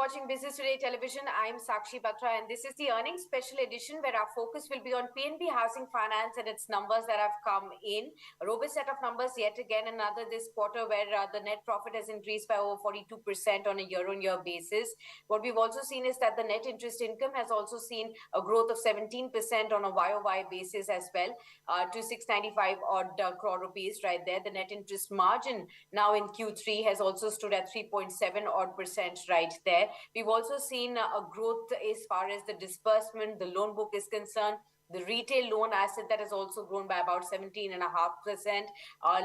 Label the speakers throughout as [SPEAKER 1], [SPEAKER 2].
[SPEAKER 1] watching Business Today Television. I'm Sakshi Batra, and this is the earnings special edition where our focus will be on PNB Housing Finance and its numbers that have come in. A robust set of numbers yet again, another this quarter where the net profit has increased by over 42% on a year-on-year basis. What we've also seen is that the net interest income has also seen a growth of 17% on a YOY basis as well, to 695 odd crore rupees right there. The net interest margin now in Q3 has also stood at 3.7 odd percent right there. We've also seen a growth as far as the disbursement, the loan book is concerned. The retail loan asset that has also grown by about 17.5%,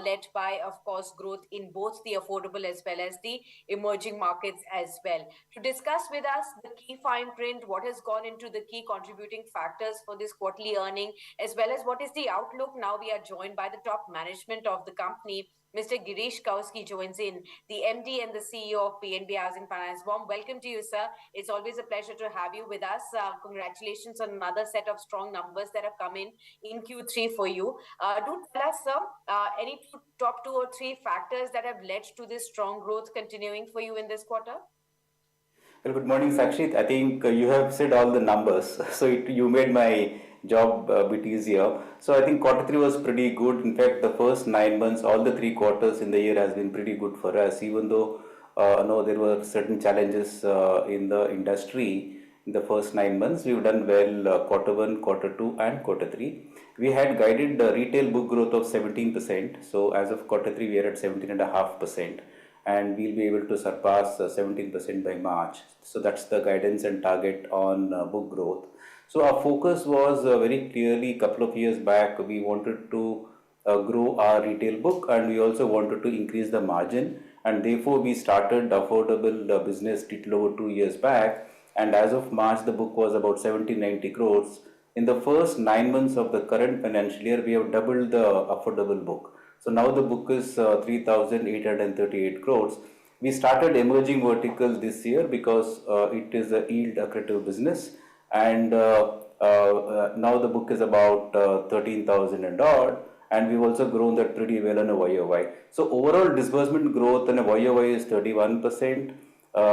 [SPEAKER 1] led by, of course, growth in both the affordable as well as the emerging markets as well. To discuss with us the key fine print, what has gone into the key contributing factors for this quarterly earning, as well as what is the outlook, now we are joined by the top management of the company. Mr. Girish Kousgi joins in, the MD and the CEO of PNB Housing Finance. Warm welcome to you, sir. It's always a pleasure to have you with us. Congratulations on another set of strong numbers that have come in Q3 for you. Do tell us, sir, any top 2 or 3 factors that have led to this strong growth continuing for you in this quarter?
[SPEAKER 2] Well, good morning, Sakshi. I think you have said all the numbers, so you made my job a bit easier. So I think quarter 3 was pretty good. In fact, the first 9 months, all the 3 quarters in the year has been pretty good for us, even though there were certain challenges in the industry. In the first 9 months, we've done well quarter 1, quarter 2 and quarter 3. We had guided the retail book growth of 17%. So as of quarter 3, we are at 17.5%. And we'll be able to surpass 17% by March. So that's the guidance and target on book growth. So our focus was very clearly a couple of years back, we wanted to grow our retail book and we also wanted to increase the margin, and therefore we started affordable business little over 2 years back, and as of March the book was about 70-90 crores. In the first 9 months of the current financial year, we have doubled the affordable book. So now the book is 3,838 crores. We started emerging verticals this year because it is a yield accretive business, and now the book is about 13,000 and odd, and we've also grown that pretty well on a YOY. So overall disbursement growth on a YOY is 31%.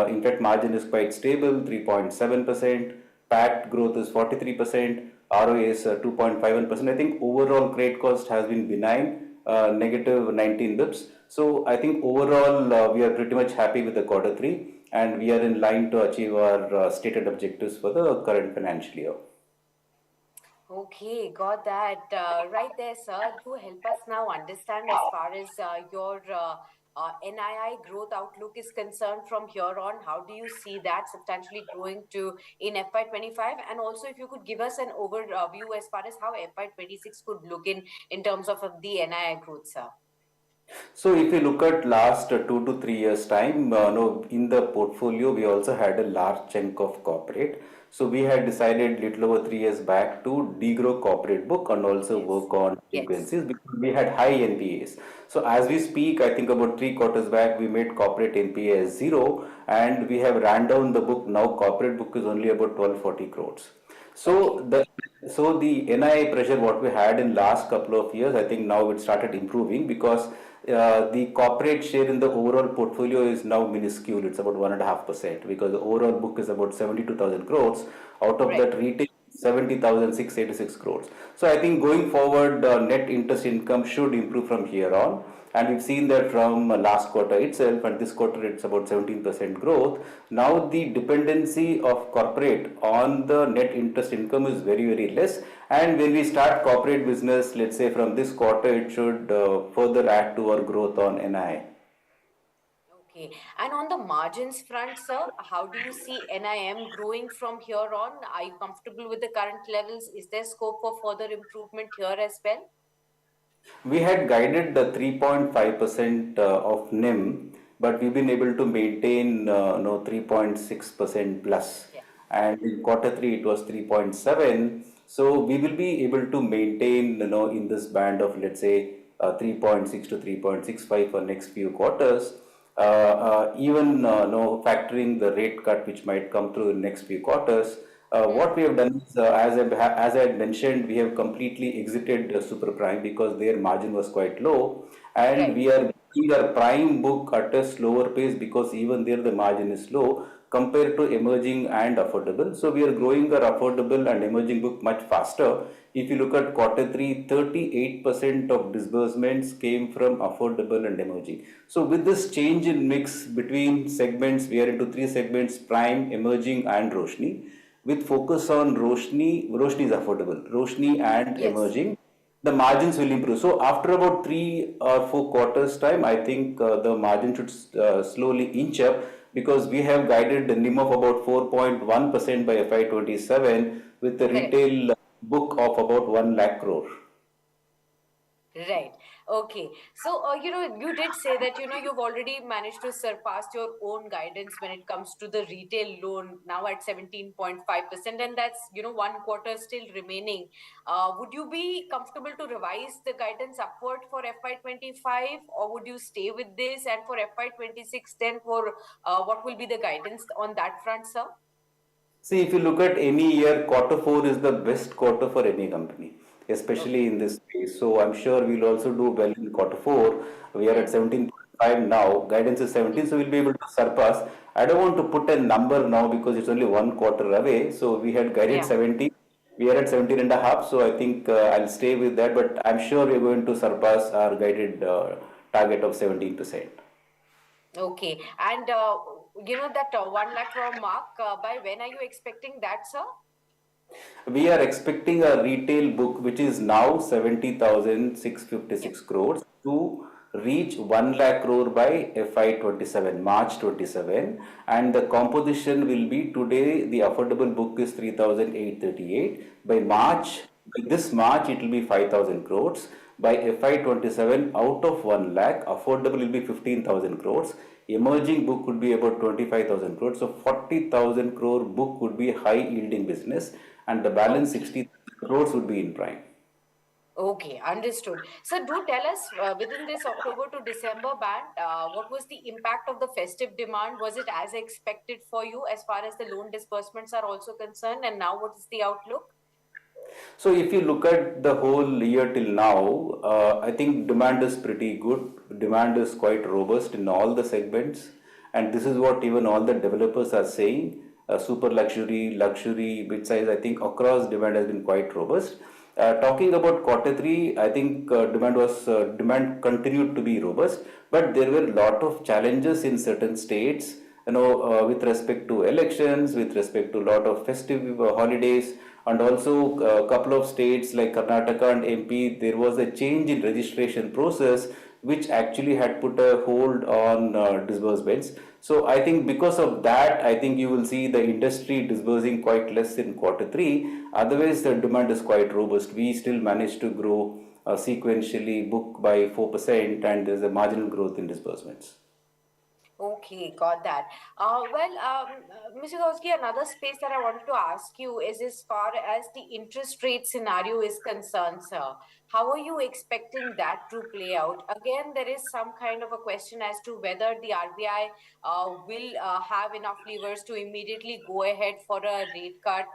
[SPEAKER 2] In fact, margin is quite stable, 3.7%. PAT growth is 43%. ROA is 2.51%. I think overall credit cost has been benign, negative 19 bips. So I think overall we are pretty much happy with the quarter 3, and we are in line to achieve our stated objectives for the current financial year.
[SPEAKER 1] Okay, got that. Right there, sir. Do help us now understand as far as your NII growth outlook is concerned from here on. How do you see that substantially growing to in FY25? And also, if you could give us an overview as far as how FY26 could look in terms of the NII growth, sir.
[SPEAKER 2] So if you look at last 2 to 3 years time, in the portfolio we also had a large chunk of corporate. So we had decided little over 3 years back to degrow corporate book and also work on frequencies because we had high NPAs. So as we speak, I think about 3 quarters back we made corporate NPA as 0, and we have ran down the book. Now corporate book is only about 1240 crores. So the NII pressure what we had in last couple of years, I think now it started improving because the corporate share in the overall portfolio is now minuscule. It's about 1.5% because the overall book is about 72,000 crores. Out of that, retail 70,686 crores. So I think going forward, net interest income should improve from here on. And we've seen that from last quarter itself, and this quarter it's about 17% growth. Now the dependency of corporate on the net interest income is very, very less. And when we start corporate business, let's say from this quarter, it should further add to our growth on NII.
[SPEAKER 1] Okay. And on the margins front, sir, how do you see NIM growing from here on? Are you comfortable with the current levels? Is there scope for further improvement here as well?
[SPEAKER 2] We had guided the 3.5% of NIM, but we've been able to maintain 3.6% plus.
[SPEAKER 1] Yeah.
[SPEAKER 2] And in quarter 3 it was 3.7. So we will be able to maintain in this band of, let's say, 3.6 to 3.65 for next few quarters. Even factoring the rate cut which might come through in next few quarters. What we have done is, as I had mentioned, we have completely exited super prime because their margin was quite low, and we are keeping our prime book at a slower pace because even there the margin is low. compared to emerging and affordable. So we are growing our affordable and emerging book much faster. If you look at quarter three, 38% of disbursements came from affordable and emerging. So with this change in mix between segments, we are into three segments: prime, emerging, and Roshni. With focus on Roshni is affordable. Roshni and
[SPEAKER 1] Yes.
[SPEAKER 2] emerging, the margins will improve. So after about 3 or 4 quarters time, I think the margin should slowly inch up, because we have guided the NIM of about 4.1% by FY27 with a
[SPEAKER 1] Correct.
[SPEAKER 2] retail book of about 1 lakh crore.
[SPEAKER 1] Right. Okay. So, you did say that, you've already managed to surpass your own guidance when it comes to the retail loan now at 17.5%. And that's, 1 quarter still remaining. Would you be comfortable to revise the guidance upward for FY25, or would you stay with this? And for FY26, then for what will be the guidance on that front, sir?
[SPEAKER 2] See, if you look at any year, quarter four is the best quarter for any company, especially
[SPEAKER 1] Okay.
[SPEAKER 2] in this space. So I'm sure we'll also do well in quarter four. We are at
[SPEAKER 1] Hmm.
[SPEAKER 2] 17.5 now. Guidance is 17,
[SPEAKER 1] Hmm.
[SPEAKER 2] so we'll be able to surpass. I don't want to put a number now because it's only 1 quarter away. So we had guided
[SPEAKER 1] Yeah.
[SPEAKER 2] 17. We are at 17 and a half. So I think I'll stay with that. But I'm sure we're going to surpass our guided target of 17%.
[SPEAKER 1] Okay. And that 1 lakh crore mark, by when are you expecting that, sir?
[SPEAKER 2] We are expecting a retail book which is now
[SPEAKER 1] Yeah.
[SPEAKER 2] 70,656 crores to reach 1 lakh crore by FY27, March 27. And the composition will be: today the affordable book is 3,838. By
[SPEAKER 1] Hmm.
[SPEAKER 2] March, by this March, it will be 5,000 crores. By FY27, out of 1 lakh, affordable will be 15,000 crores. Emerging book could be about 25,000 crores. So 40,000 crore book would be high yielding business, and the balance
[SPEAKER 1] Okay.
[SPEAKER 2] 60 crores would be in prime.
[SPEAKER 1] Okay, understood. So do tell us within this October to December band, what was the impact of the festive demand? Was it as expected for you as far as the loan disbursements are also concerned? And now what is the outlook?
[SPEAKER 2] So if you look at the whole year till now, I think demand is pretty good. Demand is quite robust in all the segments, and this is what even all the developers are saying. Super luxury, luxury, mid size. I think across demand has been quite robust. Talking about quarter three, I think demand continued to be robust, but there were a lot of challenges in certain states. With respect to elections, with respect to a lot of festive holidays, and also a couple of states like Karnataka and MP, there was a change in registration process which actually had put a hold on disbursements. So I think because of that, I think you will see the industry disbursing quite less in quarter three. Otherwise, the demand is quite robust. We still managed to grow sequentially, book by 4%, and there's a marginal growth in disbursements.
[SPEAKER 1] Okay, got that. Mr. Kousgi, another space that I wanted to ask you is as far as the interest rate scenario is concerned, sir. How are you expecting that to play out? Again, there is some kind of a question as to whether the RBI will have enough levers to immediately go ahead for a rate cut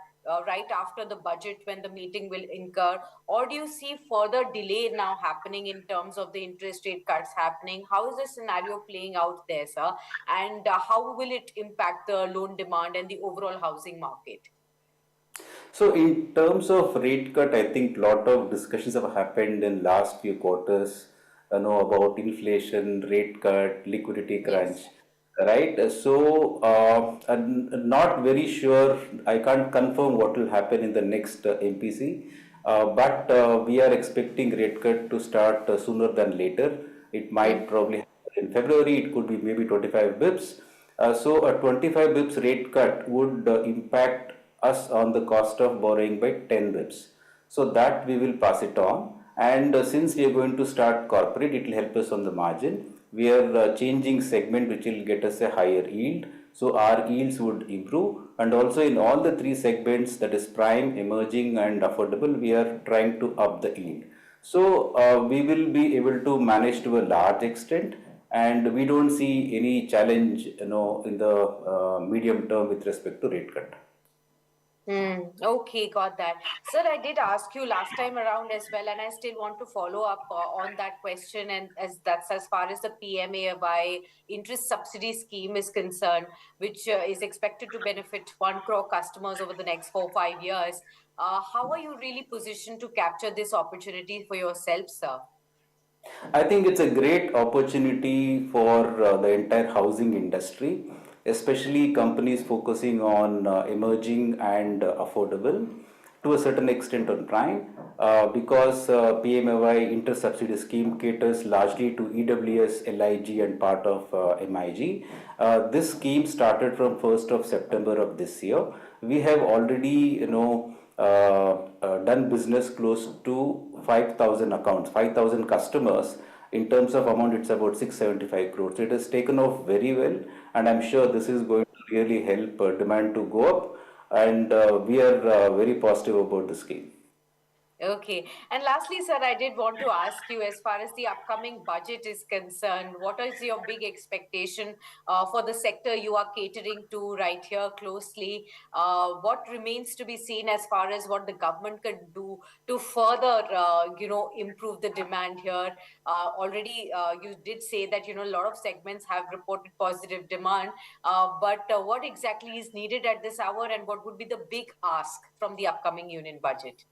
[SPEAKER 1] right after the budget when the meeting will incur, or do you see further delay now happening in terms of the interest rate cuts happening? How is the scenario playing out there, sir? And how will it impact the loan demand and the overall housing market?
[SPEAKER 2] So in terms of rate cut, I think lot of discussions have happened in last few quarters, about inflation, rate cut, liquidity crunch,
[SPEAKER 1] Yes.
[SPEAKER 2] right? So I'm not very sure. I can't confirm what will happen in the next MPC, but we are expecting rate cut to start sooner than later. It might
[SPEAKER 1] Hmm.
[SPEAKER 2] probably happen in February. It could be maybe 25 bips. So a 25 bips rate cut would impact us on the cost of borrowing by 10 bips. So that we will pass it on. And since we are going to start corporate, it will help us on the margin. We are changing segment which will get us a higher yield. So our yields would improve. And also in all the three segments, that is prime, emerging, and affordable, we are trying to up the yield. So we will be able to manage to a large extent, and we don't see any challenge, in the medium term with respect to rate cut.
[SPEAKER 1] Okay, got that. Sir, I did ask you last time around as well, and I still want to follow up on that question. And as that's as far as the PMAY interest subsidy scheme is concerned, which is expected to benefit 1 crore customers over the next 4 5 years. How are you really positioned to capture this opportunity for yourself, sir?
[SPEAKER 2] I think it's a great opportunity for the entire housing industry, especially companies focusing on emerging and affordable to a certain extent on prime, because PMAY inter-subsidy scheme caters largely to EWS, LIG and part of MIG. This scheme started from 1st of September of this year. We have already, done business close to 5,000 accounts, 5,000 customers. In terms of amount, it's about 675 crores. So it has taken off very well, and I'm sure this is going to really help demand to go up. And we are very positive about the scheme.
[SPEAKER 1] Okay. And lastly, sir, I did want to ask you, as far as the upcoming budget is concerned, what is your big expectation for the sector you are catering to right here closely? What remains to be seen as far as what the government can do to further, improve the demand here? Already, you did say that, a lot of segments have reported positive demand, but what exactly is needed at this hour, and what would be the big ask from the upcoming union budget?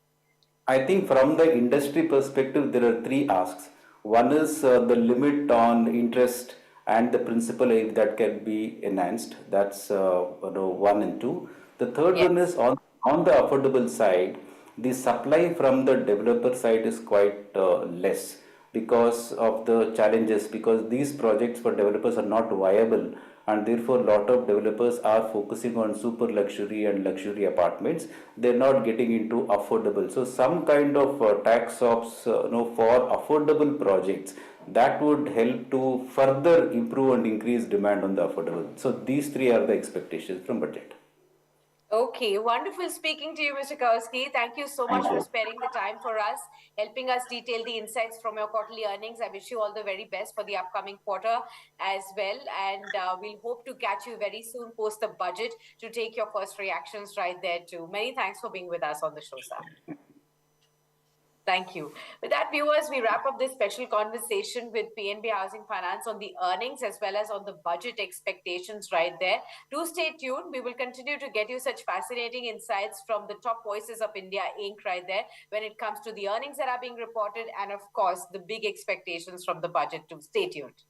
[SPEAKER 2] I think from the industry perspective, there are three asks. One is the limit on interest and the principal aid that can be enhanced. That's one and two. The third one
[SPEAKER 1] Yes.
[SPEAKER 2] is on the affordable side. The supply from the developer side is quite less because of the challenges. Because these projects for developers are not viable, and therefore a lot of developers are focusing on super luxury and luxury apartments. They're not getting into affordable, so some kind of tax ops for affordable projects, that would help to further improve and increase demand on the affordable. So these three are the expectations from budget.
[SPEAKER 1] Okay, wonderful speaking to you, Mr. Kousgi. Thank you so
[SPEAKER 2] Thank
[SPEAKER 1] much for
[SPEAKER 2] you.
[SPEAKER 1] sparing the time for us, helping us detail the insights from your quarterly earnings. I wish you all the very best for the upcoming quarter as well. And we'll hope to catch you very soon post the budget to take your first reactions right there too. Many thanks for being with us on the show, sir. Thank you. With that, viewers, we wrap up this special conversation with PNB Housing Finance on the earnings as well as on the budget expectations right there. Do stay tuned. We will continue to get you such fascinating insights from the top voices of India Inc. right there when it comes to the earnings that are being reported and, of course, the big expectations from the budget too. Stay tuned.